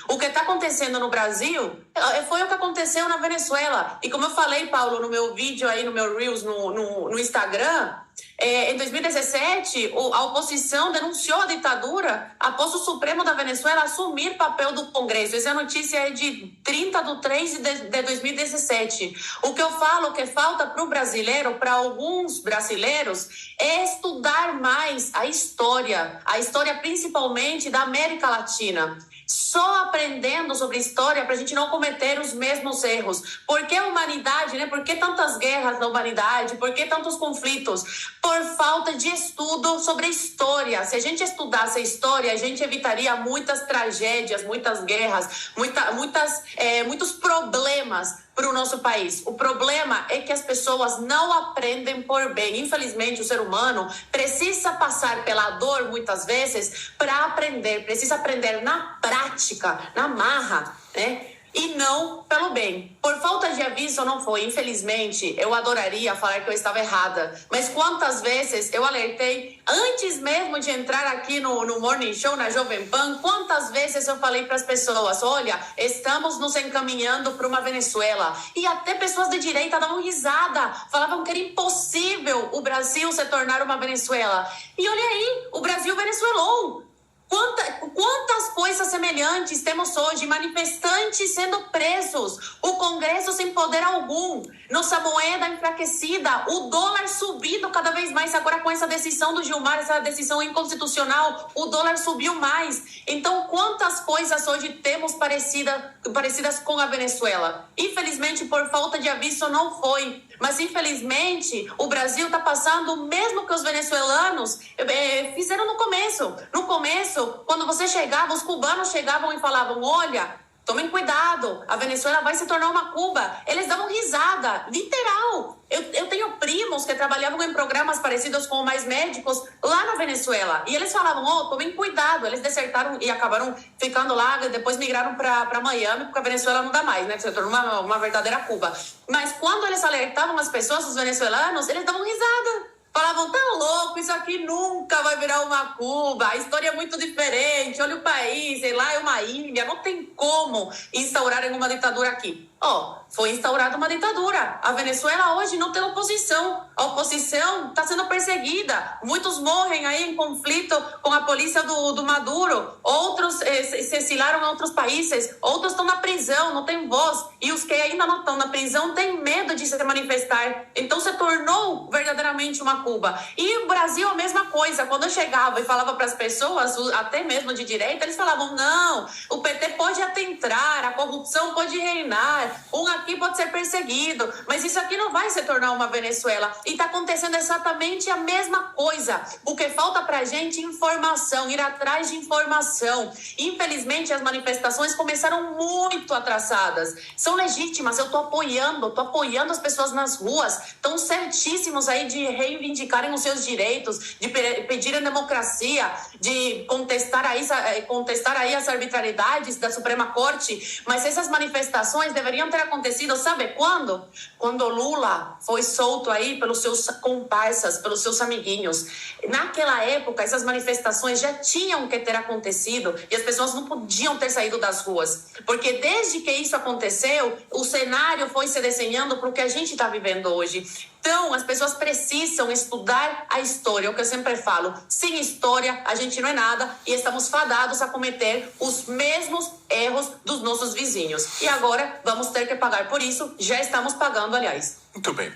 O que está acontecendo no Brasil foi o que aconteceu na Venezuela. E como eu falei, Paulo, no meu vídeo aí, no meu Reels, no Instagram, em 2017, a oposição denunciou a ditadura após o Supremo da Venezuela assumir papel do Congresso. Essa notícia é de 30/3 de 2017. O que eu falo que falta para o brasileiro, para alguns brasileiros, é estudar mais a história principalmente da América Latina. Só aprendendo sobre história para a gente não cometer os mesmos erros. Por que a humanidade, né? Por que tantas guerras na humanidade? Por que tantos conflitos? Por falta de estudo sobre a história. Se a gente estudasse a história, a gente evitaria muitas tragédias, muitas guerras, muitos problemas para o nosso país. O problema é que as pessoas não aprendem por bem. Infelizmente, o ser humano precisa passar pela dor, muitas vezes, para aprender. Precisa aprender na prática, na marra, né? E não pelo bem. Por falta de aviso não foi. Infelizmente, eu adoraria falar que eu estava errada. Mas quantas vezes eu alertei, antes mesmo de entrar aqui no Morning Show, na Jovem Pan, quantas vezes eu falei para as pessoas, olha, estamos nos encaminhando para uma Venezuela. E até pessoas de direita davam risada, falavam que era impossível o Brasil se tornar uma Venezuela. E olha aí, o Brasil venezuelou. Quantas coisas semelhantes temos hoje, manifestantes sendo presos, o Congresso sem poder algum, nossa moeda enfraquecida, o dólar subindo cada vez mais, agora com essa decisão do Gilmar, essa decisão inconstitucional, o dólar subiu mais. Então, quantas coisas hoje temos parecidas com a Venezuela? Infelizmente, por falta de aviso, não foi. Mas, infelizmente, o Brasil está passando o mesmo que os venezuelanos fizeram no começo. No começo, quando você chegava, os cubanos chegavam e falavam, olha, tomem cuidado, a Venezuela vai se tornar uma Cuba. Eles davam risada, literal. Eu tenho primos que trabalhavam em programas parecidos com o Mais Médicos lá na Venezuela. E eles falavam, tomem cuidado. Eles desertaram e acabaram ficando lá, depois migraram para Miami, porque a Venezuela não dá mais, né? Se tornou uma verdadeira Cuba. Mas quando eles alertavam as pessoas, os venezuelanos, eles davam risada. Falavam, tá louco, isso aqui nunca vai virar uma Cuba, a história é muito diferente, olha o país, sei lá, é uma ilha, não tem como instaurarem uma ditadura aqui. Foi instaurada uma ditadura. A Venezuela hoje não tem oposição. A oposição está sendo perseguida. Muitos morrem aí em conflito com a polícia do Maduro. Outros se exilaram em outros países. Outros estão na prisão, não têm voz. E os que ainda não estão na prisão têm medo de se manifestar. Então se tornou verdadeiramente uma Cuba. E o Brasil a mesma coisa. Quando eu chegava e falava para as pessoas, até mesmo de direita, eles falavam, não, o PT pode até entrar, a corrupção pode reinar, aqui pode ser perseguido, mas isso aqui não vai se tornar uma Venezuela. E está acontecendo exatamente a mesma coisa. O que falta para a gente é informação, ir atrás de informação. Infelizmente, as manifestações começaram muito atrasadas. São legítimas, eu estou apoiando as pessoas nas ruas. Estão certíssimos aí de reivindicarem os seus direitos, de pedirem democracia, de contestar aí as arbitrariedades da Suprema Corte. Mas essas manifestações deveriam ter acontecido, sabe quando? Quando Lula foi solto aí pelos seus comparsas, pelos seus amiguinhos. Naquela época, essas manifestações já tinham que ter acontecido e as pessoas não podiam ter saído das ruas. Porque desde que isso aconteceu, o cenário foi se desenhando para o que a gente está vivendo hoje. Então, as pessoas precisam estudar a história, é o que eu sempre falo. Sem história, a gente não é nada e estamos fadados a cometer os mesmos erros dos nossos vizinhos. E agora, vamos ter que pagar por isso. Já estamos pagando, aliás. Muito bem.